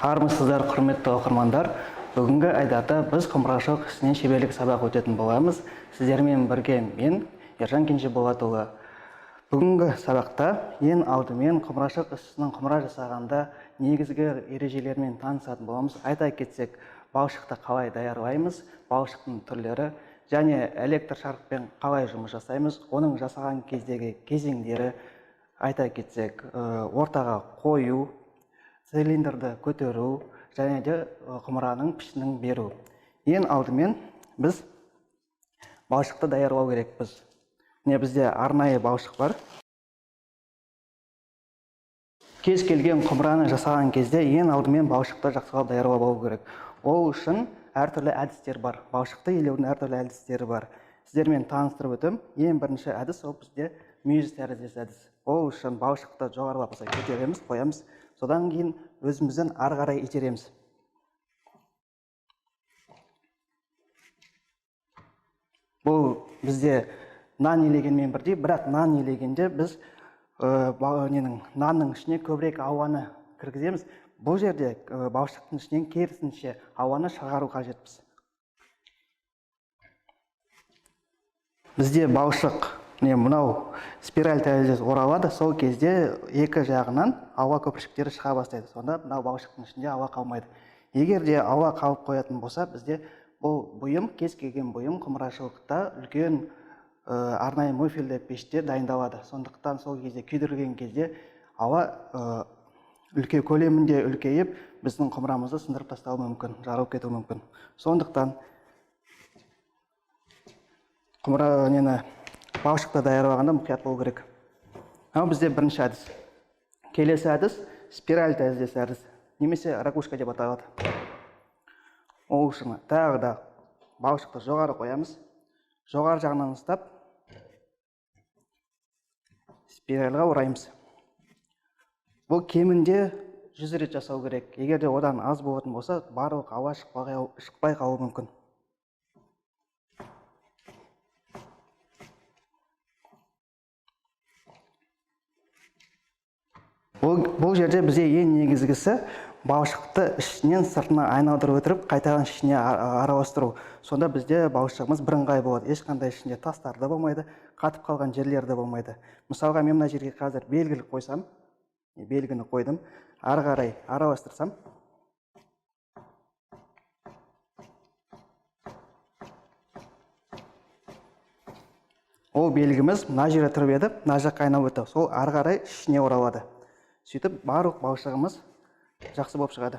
Армысыздар, құрметті оқырмандар. Бүгінгі айдарда біз құмырашылық ісінен шеберлік сабақ өтетін боламыз. Сіздермен бірге мен, Ержан Кенжеболатұлы. Бүгінгі сабақта ең алдымен құмырашылық ісінің құмыра жасағанда негізгі ережелермен танысатын боламыз. Айта кетсек, балшықты қалай даярлаймыз, балшықтың түрлері және электр шарықпен қалай жұмыс жасаймыз, оның жасаған кездегі кезеңдері, айта кетсек, ортаға қою, цилиндрді көтеру және де құмыраның пішінін беру. Ең алдымен біз балшықты даярлау керекпіз. Бізде арнайы балшық бар. Кез келген құмыраны жасаған кезде ең алдымен балшықты жақсылап даярлау керек. Ол үшін әртүрлі әдістер бар. Балшықты илеудің әртүрлі әдістері бар. Сіздермен таныстырып өтем. Ең бірінші әдіс ол бізде мүйіз тәріздес әдіс. Ол үшін балшықты жоғарылап көтереміз, қоямыз. Содан кейін өзімізден ары қарай итереміз. Бұл бізде нан илегенмен бірдей, бірақ нан илегенде біз нанның ішіне көбірек ауаны кіргіземіз. Бұл жерде балшықтың ішінен керісінше ауаны шығару қажетпіз. Бізде балшық мынау спираль тәріздес оралады, сол кезде екі жағынан ауа көпіршіктері шыға бастайды. Сонда мынау балшықтың ішінде ауа қалмайды. Егер де ауа қалып қоятын болса, бізде бұл бұйым, кез келген бұйым құмырашылықта үлкен арнайы муфельді пеште дайындалады. Сондықтан сол кезде күйдірілген кезде ауа көлемінде үлкейіп, біздің құмырамызды сындырып тастауы мүмкін, жарылып кетуі мүмкін. Сондықтан балшықты даярлағанда мұқият болу керек. Бізде бірінші әдіс. Келесі әдіс спираль тәріздес әдіс, немесе ракушка деп аталады. Ол үшін тағы да балшықты жоғары қоямыз. Жоғары жағынан ұстап, спиральға ораймыз. Бұл кемінде 100 рет жасау керек. Егер де одан аз болатын болса, барлық ауа шықпай қалуы мүмкін. Бұл жерде бізде ең негізгісі балшықты ішінен сыртына айналдырып өтіріп, қайтадан ішіне араластыру. Сонда бізде балшығымыз бірыңғай болады. Ешқандай ішінде тастар да болмайды, қатып қалған жерлер де болмайды. Мысалға, мен мына жерге қазір белгі қойсам, белгіні қойдым, ары қарай араластырсам, ол белгіміз мына жерге тұрып еді, мына жаққа айналып өтті. Сол ары қарай ішіне оралады. Сөйтіп, барлық балшығымыз жақсы болып шығады.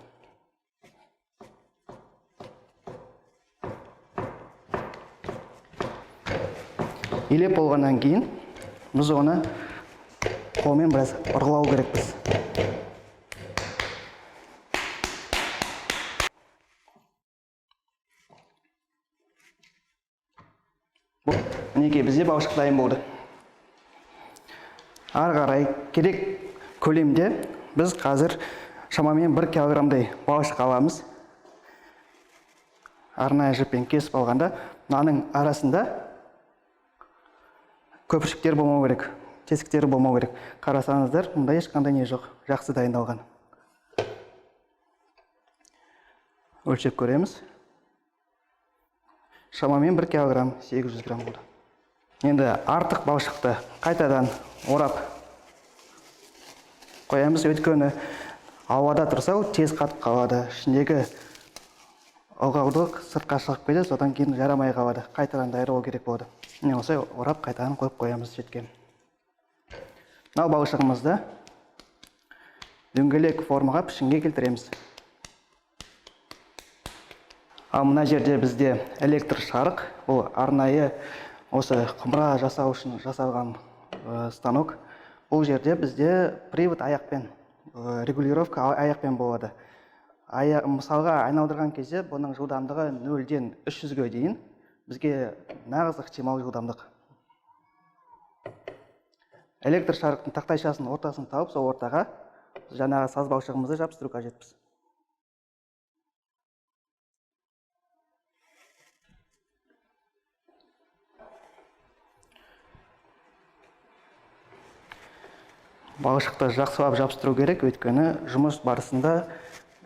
Илеп болғаннан кейін, біз оны қолмен біраз ұрғылау керекпіз. Мінекей, бізде балшық дайын болды. Ары қарай керек көлемде біз қазір шамамен 1 килограммдай балшық аламыз. Арнайы жіппен кесіп алғанда, мынаның арасында көпіршіктер болмау керек, тесіктері болмау керек. Қарасаңыздар, мұнда ешқандай не жоқ, жақсы дайындалған. Өлшеп көреміз. Шамамен 1 килограмм 800 грамм болды. Енді артық балшықты қайтадан орап қоямыз, өйткені ауада тұрса, тез қатып қалады. Ішіндегі ылғалдық сыртқа шығып кетеді, содан кейін жарамай қалады. Қайтадан даярлау керек болады. Осылай орап қайтадан қойып қоямыз жеткен. Мынау балшығымызды дөңгелек формаға пішінге келтіреміз. Ал мына жерде бізде электр шарық, бұл арнайы осы құмыра жасау үшін жасалған станок. Бұл жерде бізде привод аяқпен, регулировка аяқпен болады. Мысалға айналдырған кезде бұның жылдамдығы 0-ден 300-ге дейін бізге нағыз ықтимал жылдамдық. Электр шарықтың тақтайшасының ортасын тауып, сол ортаға жаңағы саз балшығымызды жабыстыру қажетпіз. Балшықты жақсылап жабыстыру керек, өйткені жұмыс барысында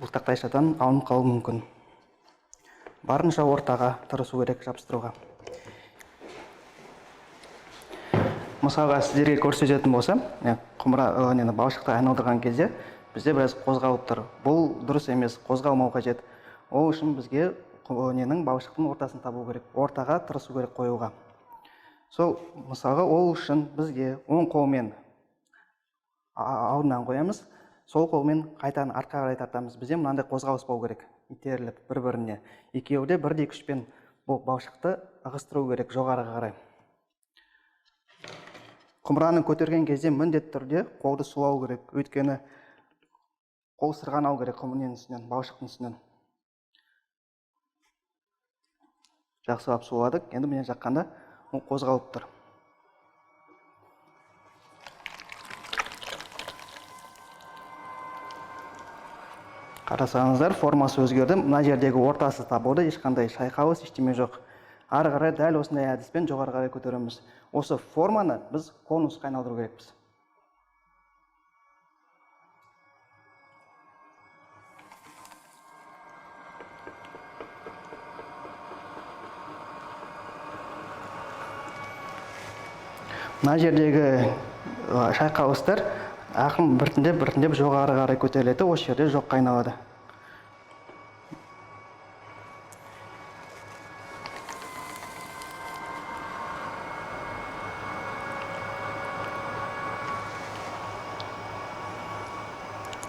бұл тақтайшадан алынып қалуы мүмкін. Барынша ортаға тырысу керек жабыстыруға. Мысалға сіздерге көрсететін болсам, балшықты айналдырған кезде бізде біраз қозғалып тұр. Бұл дұрыс емес, қозғалмау қажет. Ол үшін бізге балшықтың ортасын табу керек, ортаға тырысу керек қоюға. Сол мысалға ол үшін бізге оң қолмен алдынан қоямыз, сол қолмен қайтадан артқа қарай тартамыз. Бізде мынандай қозғалыс болу керек, итеріліп бір-біріне. Екеуі де бірдей күшпен бұл балшықты ығыстыру керек жоғарыға қарай. Құмыраны көтерген кезде міндетті түрде қолды сулау керек, өйткені қол сырғанау керек құмырның үстінен, балшықтың үстінен. Жақсылап суладық, енді міне жаққанда ол қозғалып тұр. Қарасаңыздар, формасы өзгерді. Мына жердегі ортасы табылды, ешқандай шайқалыс, ештеме жоқ. Ары қарай дәл осындай әдіспен жоғары қарай көтереміз. Осы форманы біз конусқа айналдыру керекпіз. Мына жердегі шайқалыстар ақырын біртіндеп жоғары қарай көтеріледі, осы жерде жоққа айналады.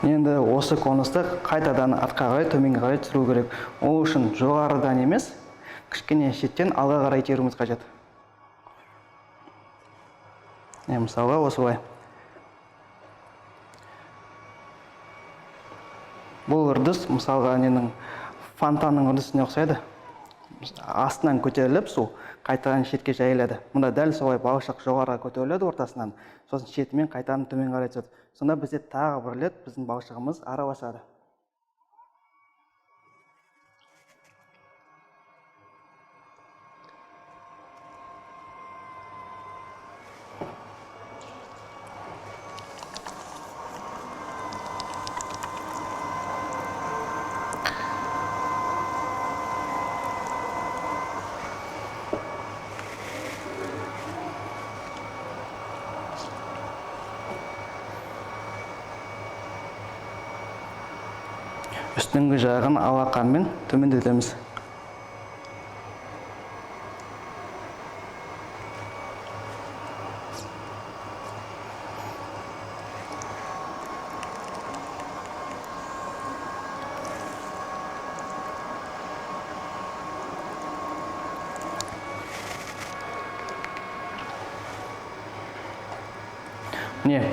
Енді осы конусты қайтадан артқа қарай, төменге қарай түсіру керек. Ол үшін жоғарыдан емес, кішкене шеттен алға қарай итеруіміз қажет. Мысалға осылай. Бұл үрдіс мысалға фонтанның үрдісіне ұқсайды. Астынан көтеріліп, су қайтадан шетке жайылады. Мұнда дәл солай балшық жоғарыға көтеріледі ортасынан, сосын шетімен қайтадан төмен қарай түседі. Сонда бізде тағы бір рет біздің балшығымыз араласады. Үстіңгі жағын алақанмен төмендетеміз.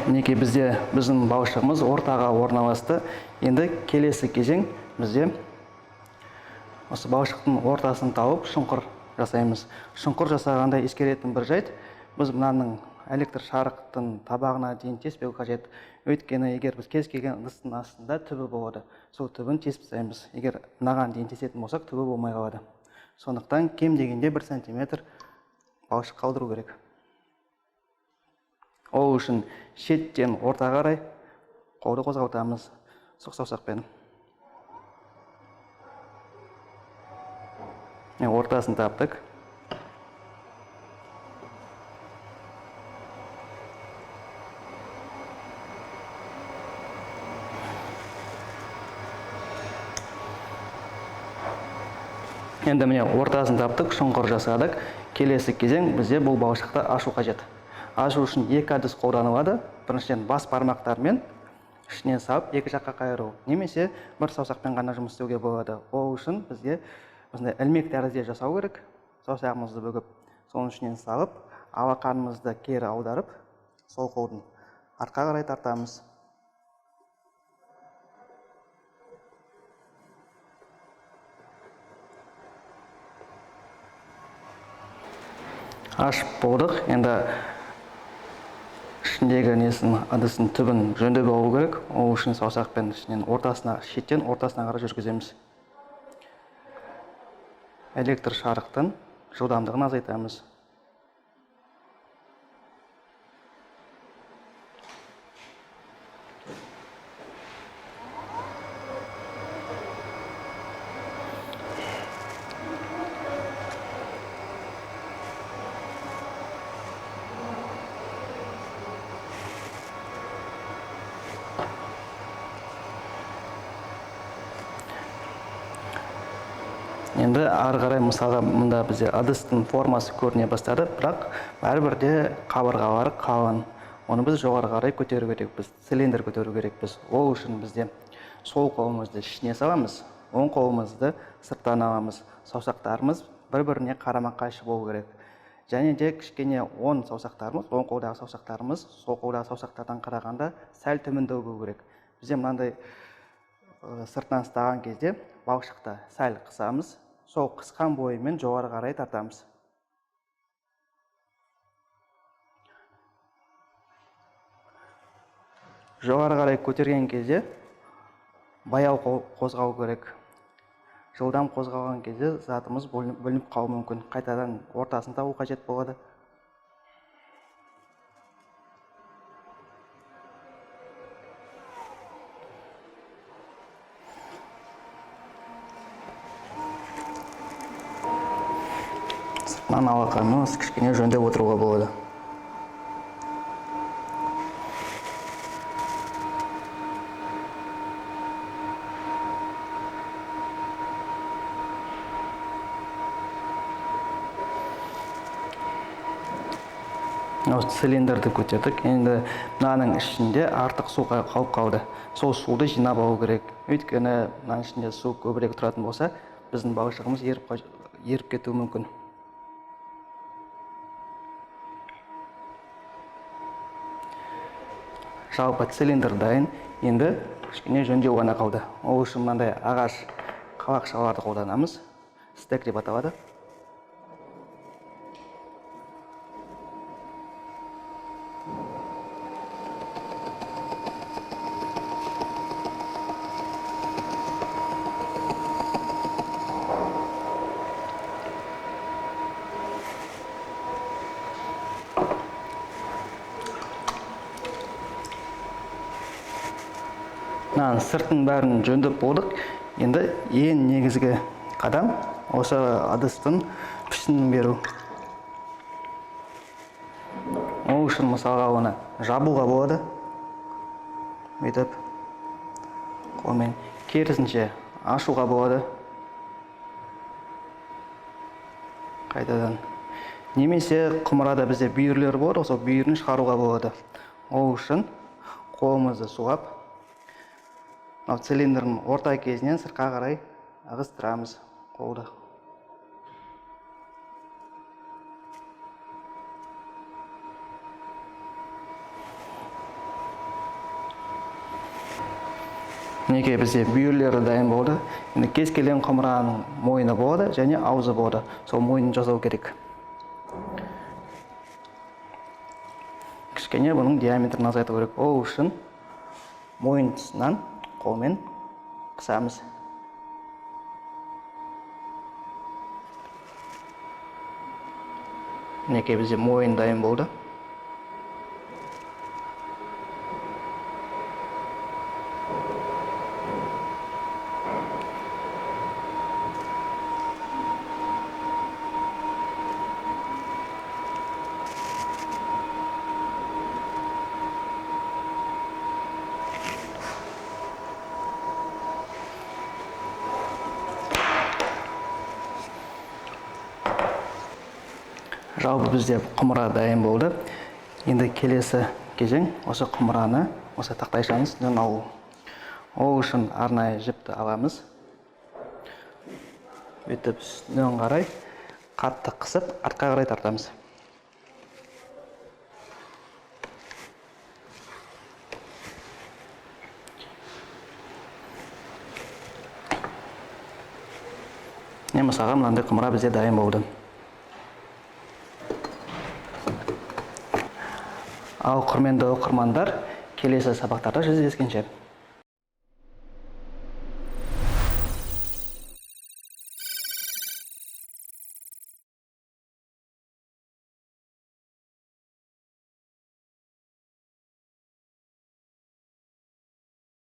Мінекей біздің балшығымыз ортаға орналасты. Енді келесі кезең бізде осы балшықтың ортасын тауып шұңқыр жасаймыз. Шұңқыр жасағанда ескеретін бір жайт, біз мынаның электр шарықтың табағына дейін теспеу қажет. Өйткені егер біз кез келген ыдыстың астында түбі болады, сол түбін тесіп тастаймыз. Егер мынаған дейін тесетін болсақ, түбі болмай қалады. Сондықтан кем дегенде 1 сантиметр балшық қалдыру керек. Ол үшін шеттен ортаға қарай қолды қозғалтамыз сұқ саусақпен. Ортасын таптық. Енді міне ортасын таптық, шұңқыр жасадық. Келесі кезең бізде бұл балшықты ашу қажет. Ашу үшін екі әдіс қолданылады. Біріншіден бас бармақтармен ішінен салып, екі жаққа қайыру. Немесе бір саусақпен ғана жұмыс істеуге болады. Ол үшін бізге ілмек тәрізде жасау керек. Саусағымызды бүгіп, соның ішінен салып, алақанымызды кері аударып, сол қолдың артқа қарай тартамыз. Ашып болдық. Енді ішіндегі ыдыстың түбін жөндеп алу керек. Ол үшін саусақпен шеттен ортасына қарай жүргіземіз. Электр шарықтың жылдамдығын азайтамыз. Енді ары қарай мысалға мұнда бізде ыдыстың формасы көріне бастады, бірақ бәрібір де қабырғалары қалың. Оны біз жоғары қарай көтеру керекпіз, цилиндр көтеру керекпіз. Ол үшін бізде сол қолымызды ішіне саламыз, оң қолымызды сырттан аламыз. Саусақтарымыз бір-біріне қарама-қайшы болу керек. Және де кішкене оң қолдағы саусақтарымыз сол қолдағы саусақтардан қарағанда сәл төмендеу болу керек. Бізде мынандай сыртынан ұстаған кезде балшықты сәл қысамыз, сол қысқан бойымен жоғары қарай тартамыз. Жоғары қарай көтерген кезде баяу қозғау керек. Жылдам қозғалған кезде затымыз бөлініп қалуы мүмкін. Қайтадан ортасын табу қажет болады. Сыртынан алақанымыз кішкене жөндеп отыруға болады. Цилиндрді көтердік. Енді мынаның ішінде артық су қалып қалды. Сол суды жинап алу керек. Өйткені мынаның ішінде су көбірек тұратын болса, біздің балшығымыз еріп кетуі мүмкін. Жалпы цилиндр дайын. Енді кішкене жөндеу ғана қалды. Ол үшін мынандай ағаш қалақшаларды қолданамыз. Стек деп аталады. Сыртын бәрін жөндеп болдық. Енді ең негізгі қадам осы ыдыстың пішінін беру. Ол үшін мысалға оны жабуға болады. Бүйтіп қолмен керісінше ашуға болады. Қайтадан. Немесе құмырада бізде бүйірлер болады, сол бүйірін шығаруға болады. Ол үшін қолымызды сулап, цилиндрдің орта кезінен сыртқа қарай ығыстырамыз қолды. Неге бізде бүйірлері дайын болды. Енді кез келген құмыраның мойны болады және аузы болады. Сол мойнын жасау керек. Кішкене бұның диаметрін азайту керек. Ол үшін мойын тұсынан қолмен қысамыз. Неге бізде мойын дайын болды. Жалпы бізде құмыра дайын болды. Енді келесі кезең осы құмыраны осы тақтайшаның үстінен алу. Ол үшін арнайы жіпті аламыз. Бүйтіп үстінен қарай қатты қысып, артқа қарай тартамыз. Мысалға мынандай құмыра бізде дайын болды. Ал құрменді оқырмандар, келесі сабақтарда жүздескенше.